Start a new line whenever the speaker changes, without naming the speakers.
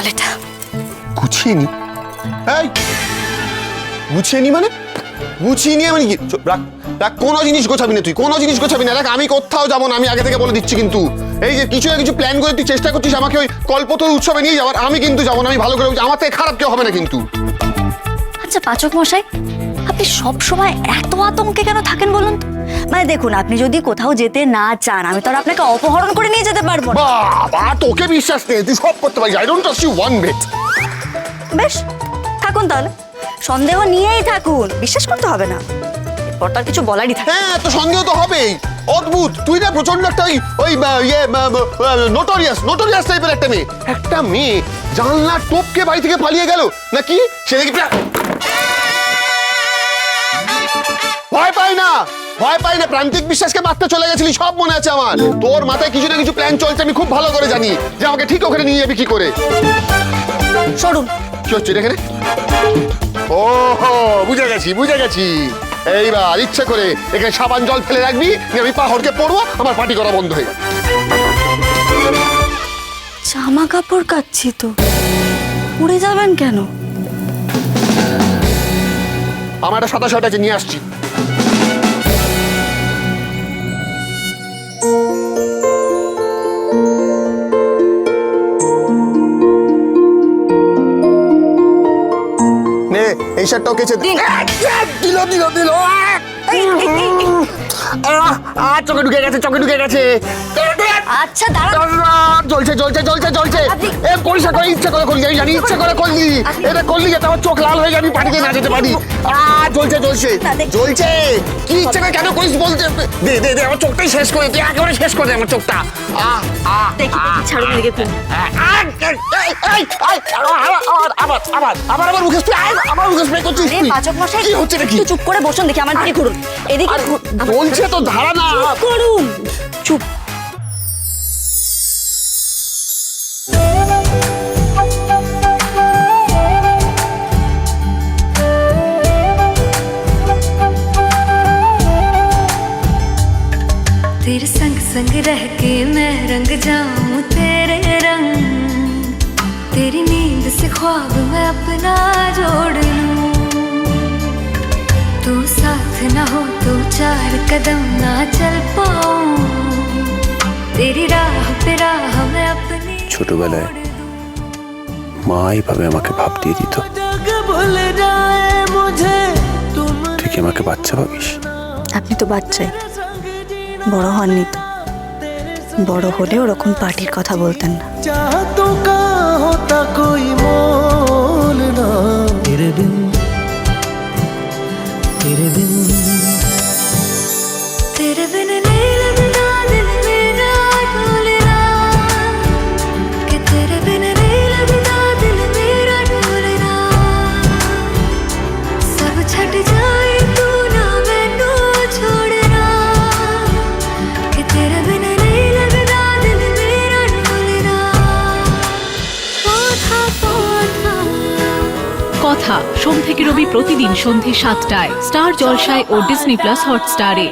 চল এটা
গুছিয়ে নি। এই গুছিয়ে নি মানে? গুছিয়ে নিয়ে মানে কি? রাখ রাখ, কোনো জিনিস গোছাবি না তুই, কোনো জিনিস গোছাবি না। দেখ আমি কোথাও যাবো না, আমি আগে থেকে বলে দিচ্ছি কিন্তু। এই যে কিছু না কিছু প্ল্যান করে তুই চেষ্টা করছিস আমাকে ওই কল্পতরু উৎসবে নিয়ে যাওয়ার, আমি কিন্তু যাবো না। আমি ভালো করে আমার থেকে খারাপ কেউ হবে না কিন্তু।
আচ্ছা পাচক মশাই, আপনি সব সময় এত আতঙ্কে কেন থাকেন বলুন তো? মানে দেখুন, আপনি যদি কোথাও যেতে না চান, আমি তো আর আপনাকে অপহরণ করে নিয়ে যেতে পারবো না।
বাবা তোকে বিশ্বাস নেই, তুই সব করতে পারিস। I don't trust you one bit.
বেশ, থাকুন তাহলে, সন্দেহ নিয়েই থাকুন, বিশ্বাস করতে হবে না। এরপর তার কিছু বলারই থাকে।
হ্যাঁ, তো সন্দেহ তো হবেই। অদ্ভুত, তুই না প্রচন্ড একটা ওই নোটোরিয়াস টাইপের একটা মেয়ে। একটা মেয়ে জানলা টপকে বাড়ি থেকে পালিয়ে গেল নাকি? সে নাকি ভয় পাই না, ভয় পাই না। প্রান্তিক বিশ্বাসকে মারতে চলে গেছিলি, সব মনে আছে আমার। তোর মাথায় কিছু না কিছু প্ল্যান চলছে, আমি খুব ভালো করে জানি, যে আমাকে ঠিক ওখানে নিয়ে যাবি কি করে।
সরুন।
কি হচ্ছে এখানে? ও বুঝে গেছি, বুঝে গেছি। এইবার ইচ্ছে করে এখানে সাবান জল ফেলে রাখবি, আমি পাহড়কে পড়বো, আমার পার্টি করা বন্ধ হয়ে যাবে।
জামা কাপড় কাচ্ছি তো, উড়ে যাবেন কেন?
আমার একটা সাদা শার্ট আছে, নিয়ে আসছি। নে এই শার্টটাও কেচে দিল দিল দিল। চোখে ঢুকে গেছে, চোখে ঢুকে গেছে।
আচ্ছা দাঁড়ান।
জ্বলছে জ্বলছে জ্বলছে জ্বলছে। এ পরিষ্কার করে ইচ্ছে করে করলি, আমি জানি ইচ্ছে করে করলি। এটা করলি যাতে আমার চোখ লাল হয়ে যাবে, পাটিতে না যেতে পারি। জ্বলছে জ্বলছে জ্বলছে। কি ইচ্ছে করে কেন করিস বলতে? দে দে দে, আমার চোখটাই শেষ করে দে, একেবারে শেষ করে দে আমার চোখটা।
দেখি ছাড়ুন দিকে ফোন।
আবার আবার আবার আবার মুখে স্প্রে, আবার মুখে স্প্রে করছিস তুই।
পাচক মশাই
কি হচ্ছে নাকি?
চুপ করে বসুন, দেখি আমার দিকে ঘুরুন। এদিকে
বলছে তো ধারা না।
করুন, চুপ।
तेरे संग संग रह के मैं रंग जाऊं तेरे रंग, तेरी नींद से ख्वाब मैं अपना जोड़ लूं। तू साथ ना हो तो चार कदम ना चल पाऊं, तेरी राह पे राह मैं अपनी।
ছোটবেলায় মা এইভাবে আমাকে ভাব দিয়ে দিত, তুই কি আমাকে বাচ্চা ভাবিস?
আপনি তো বাচ্চাই, বড় হননি তো। বড় হলে ওরকম পার্টির কথা বলতেন না।
चाहतों का होता कोई मोल ना, तेरे बिन तेरे बिन
तेरे बिन नहीं लगता दिल मेरा ढोलना, कि तेरे बिन नहीं लगता दिल मेरा ढोलना। सब छट जाए तू ना मैनू छोड़ना, कि तेरे बिन नहीं लगता दिल मेरा ढोलना। पौधा पौधा
কথা সোম থেকে রবি প্রতিদিন সন্ধে ৭টায় স্টার জলসায় ও ডিজনি প্লাস হটস্টারে।